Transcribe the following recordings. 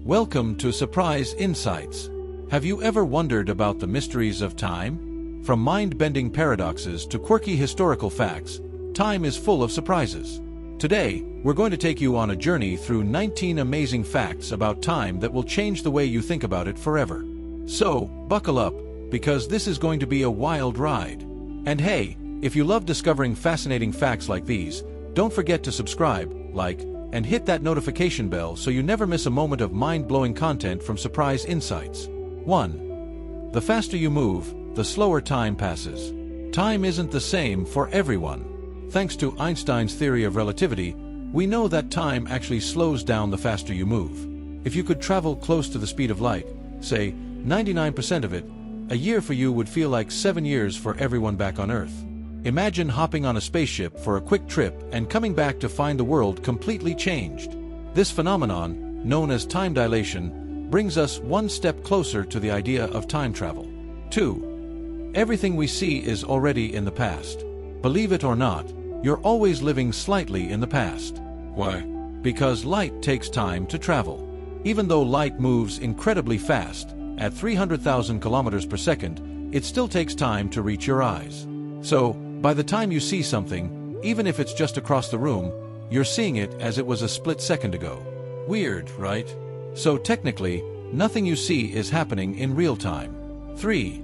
Welcome to Surprise Insights. Have you ever wondered about the mysteries of time? From mind-bending paradoxes to quirky historical facts, time is full of surprises. Today, we're going to take you on a journey through 19 amazing facts about time that will change the way you think about it forever. So, buckle up, because this is going to be a wild ride. And hey, if you love discovering fascinating facts like these, don't forget to subscribe, like, and hit that notification bell so you never miss a moment of mind-blowing content from Surprise Insights. 1. The faster you move, the slower time passes. Time isn't the same for everyone. Thanks to Einstein's theory of relativity, we know that time actually slows down the faster you move. If you could travel close to the speed of light, say 99% of it, a year for you would feel like 7 years for everyone back on Earth. Imagine hopping on a spaceship for a quick trip and coming back to find the world completely changed. This phenomenon, known as time dilation, brings us one step closer to the idea of time travel. 2. Everything we see is already in the past. Believe it or not, you're always living slightly in the past. Why? Because light takes time to travel. Even though light moves incredibly fast, at 300,000 kilometers per second, it still takes time to reach your eyes. So, by the time you see something, even if it's just across the room, you're seeing it as it was a split second ago. Weird, right? So technically, nothing you see is happening in real time. 3.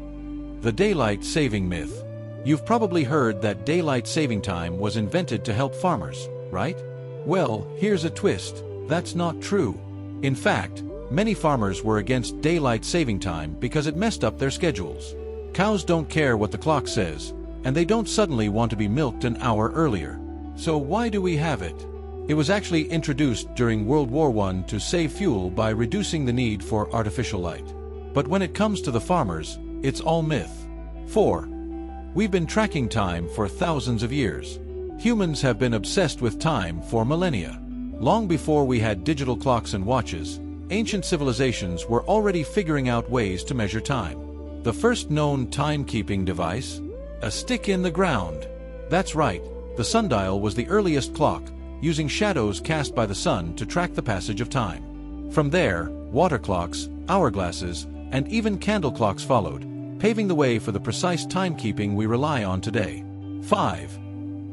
The daylight saving myth. You've probably heard that daylight saving time was invented to help farmers, right? Well, here's a twist. That's not true. In fact, many farmers were against daylight saving time because it messed up their schedules. Cows don't care what the clock says, and they don't suddenly want to be milked an hour earlier. So why do we have it? It was actually introduced during World War I to save fuel by reducing the need for artificial light. But when it comes to the farmers, it's all myth. 4. We've been tracking time for thousands of years. Humans have been obsessed with time for millennia. Long before we had digital clocks and watches, ancient civilizations were already figuring out ways to measure time. The first known timekeeping device? A stick in the ground. That's right, the sundial was the earliest clock, using shadows cast by the sun to track the passage of time. From there, water clocks, hourglasses, and even candle clocks followed, paving the way for the precise timekeeping we rely on today. 5.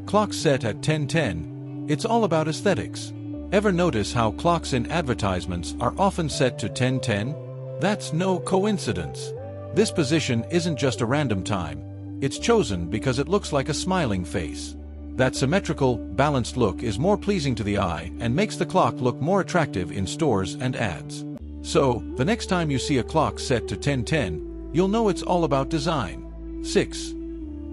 Clocks set at 10:10. It's all about aesthetics. Ever notice how clocks in advertisements are often set to 10:10? That's no coincidence. This position isn't just a random time. It's chosen because it looks like a smiling face. That symmetrical, balanced look is more pleasing to the eye and makes the clock look more attractive in stores and ads. So, the next time you see a clock set to 10:10, you'll know it's all about design. 6.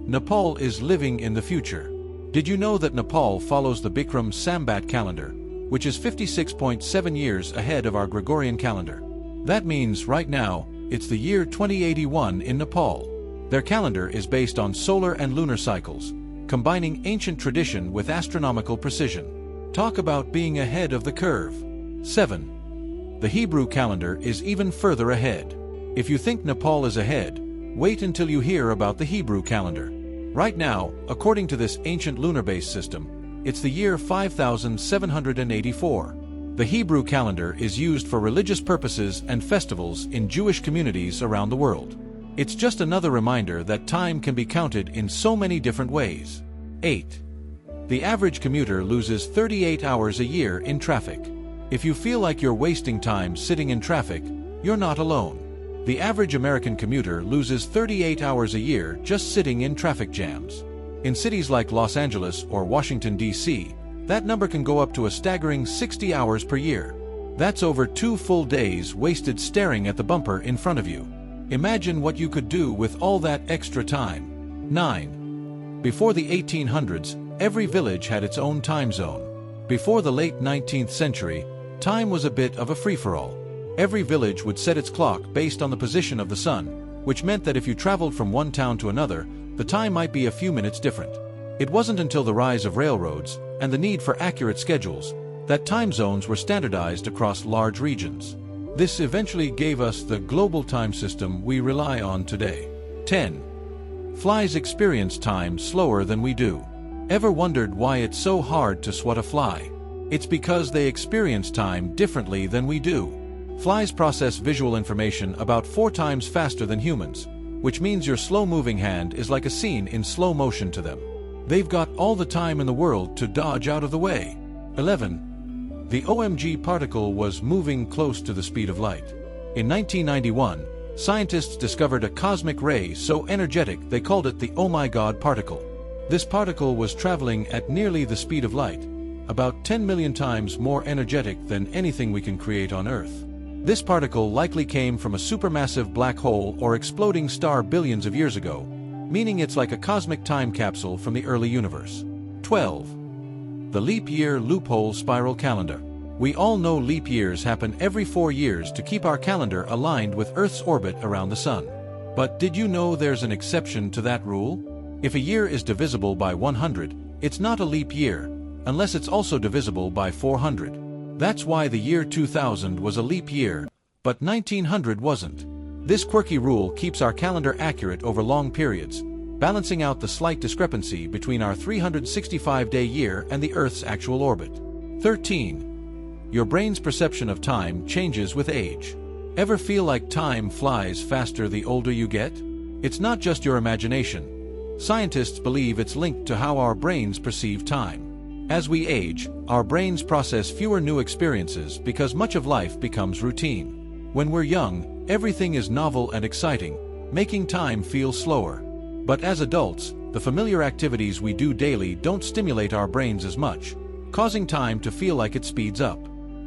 Nepal is living in the future. Did you know that Nepal follows the Bikram Sambat calendar, which is 56.7 years ahead of our Gregorian calendar? That means, right now, it's the year 2081 in Nepal. Their calendar is based on solar and lunar cycles, combining ancient tradition with astronomical precision. Talk about being ahead of the curve. 7. The Hebrew calendar is even further ahead. If you think Nepal is ahead, wait until you hear about the Hebrew calendar. Right now, according to this ancient lunar-based system, it's the year 5784. The Hebrew calendar is used for religious purposes and festivals in Jewish communities around the world. It's just another reminder that time can be counted in so many different ways. 8. The average commuter loses 38 hours a year in traffic. If you feel like you're wasting time sitting in traffic, you're not alone. The average American commuter loses 38 hours a year just sitting in traffic jams. In cities like Los Angeles or Washington, D.C., that number can go up to a staggering 60 hours per year. That's over 2 full days wasted staring at the bumper in front of you. Imagine what you could do with all that extra time. 9. Before the 1800s, every village had its own time zone. Before the late 19th century, time was a bit of a free-for-all. Every village would set its clock based on the position of the sun, which meant that if you traveled from one town to another, the time might be a few minutes different. It wasn't until the rise of railroads and the need for accurate schedules that time zones were standardized across large regions. This eventually gave us the global time system we rely on today. 10. Flies experience time slower than we do. Ever wondered why it's so hard to swat a fly? It's because they experience time differently than we do. Flies process visual information about 4 times faster than humans, which means your slow-moving hand is like a scene in slow motion to them. They've got all the time in the world to dodge out of the way. 11. The OMG particle was moving close to the speed of light. In 1991, scientists discovered a cosmic ray so energetic they called it the Oh My God particle. This particle was traveling at nearly the speed of light, about 10 million times more energetic than anything we can create on Earth. This particle likely came from a supermassive black hole or exploding star billions of years ago, meaning it's like a cosmic time capsule from the early universe. 12. The leap year loophole spiral calendar. We all know leap years happen every 4 years to keep our calendar aligned with Earth's orbit around the Sun. But did you know there's an exception to that rule? If a year is divisible by 100, it's not a leap year, unless it's also divisible by 400. That's why the year 2000 was a leap year, but 1900 wasn't. This quirky rule keeps our calendar accurate over long periods, balancing out the slight discrepancy between our 365-day year and the Earth's actual orbit. 13. Your brain's perception of time changes with age. Ever feel like time flies faster the older you get? It's not just your imagination. Scientists believe it's linked to how our brains perceive time. As we age, our brains process fewer new experiences because much of life becomes routine. When we're young, everything is novel and exciting, making time feel slower. But as adults, the familiar activities we do daily don't stimulate our brains as much, causing time to feel like it speeds up.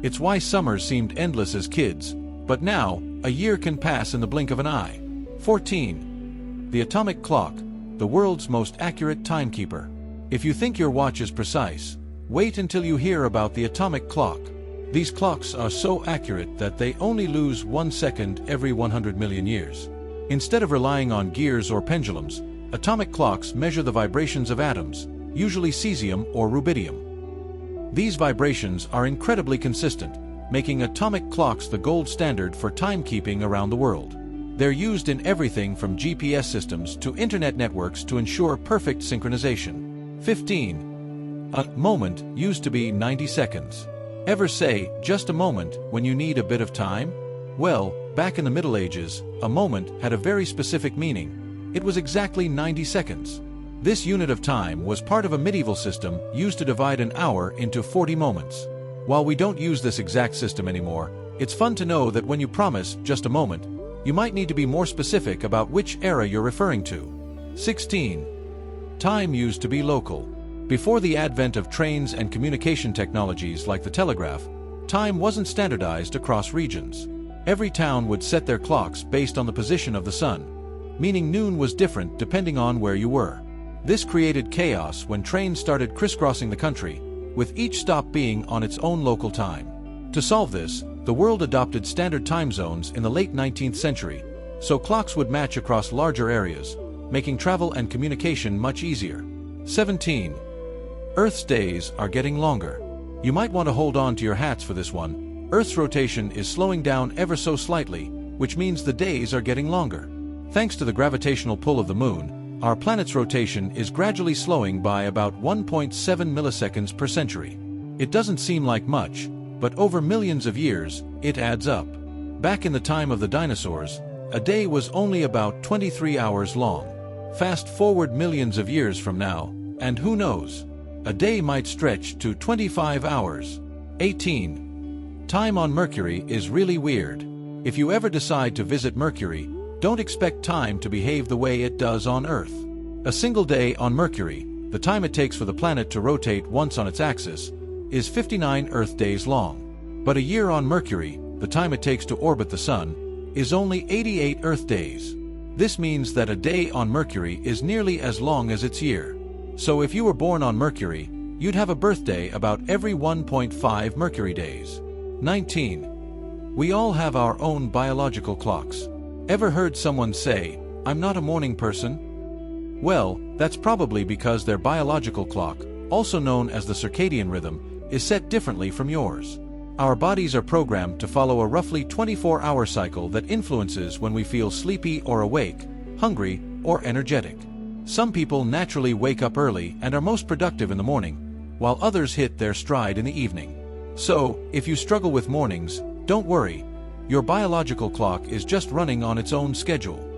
It's why summers seemed endless as kids, but now, a year can pass in the blink of an eye. 14. The atomic clock, the world's most accurate timekeeper. If you think your watch is precise, wait until you hear about the atomic clock. These clocks are so accurate that they only lose 1 second every 100 million years. Instead of relying on gears or pendulums, atomic clocks measure the vibrations of atoms, usually cesium or rubidium. These vibrations are incredibly consistent, making atomic clocks the gold standard for timekeeping around the world. They're used in everything from GPS systems to internet networks to ensure perfect synchronization. 15. A moment used to be 90 seconds. Ever say, just a moment, when you need a bit of time? Well, back in the Middle Ages, a moment had a very specific meaning. It was exactly 90 seconds. This unit of time was part of a medieval system used to divide an hour into 40 moments. While we don't use this exact system anymore, it's fun to know that when you promise just a moment, you might need to be more specific about which era you're referring to. 16. Time used to be local. Before the advent of trains and communication technologies like the telegraph, time wasn't standardized across regions. Every town would set their clocks based on the position of the sun, meaning noon was different depending on where you were. This created chaos when trains started crisscrossing the country, with each stop being on its own local time. To solve this, the world adopted standard time zones in the late 19th century, so clocks would match across larger areas, making travel and communication much easier. 17. Earth's days are getting longer. You might want to hold on to your hats for this one. Earth's rotation is slowing down ever so slightly, which means the days are getting longer. Thanks to the gravitational pull of the moon, our planet's rotation is gradually slowing by about 1.7 milliseconds per century. It doesn't seem like much, but over millions of years, it adds up. Back in the time of the dinosaurs, a day was only about 23 hours long. Fast forward millions of years from now, and who knows? A day might stretch to 25 hours. 18. Time on Mercury is really weird. If you ever decide to visit Mercury, don't expect time to behave the way it does on Earth. A single day on Mercury, the time it takes for the planet to rotate once on its axis, is 59 Earth days long. But a year on Mercury, the time it takes to orbit the Sun, is only 88 Earth days. This means that a day on Mercury is nearly as long as its year. So if you were born on Mercury, you'd have a birthday about every 1.5 Mercury days. 19. We all have our own biological clocks. Ever heard someone say, "I'm not a morning person"? Well, that's probably because their biological clock, also known as the circadian rhythm, is set differently from yours. Our bodies are programmed to follow a roughly 24-hour cycle that influences when we feel sleepy or awake, hungry, or energetic. Some people naturally wake up early and are most productive in the morning, while others hit their stride in the evening. So, if you struggle with mornings, don't worry. Your biological clock is just running on its own schedule.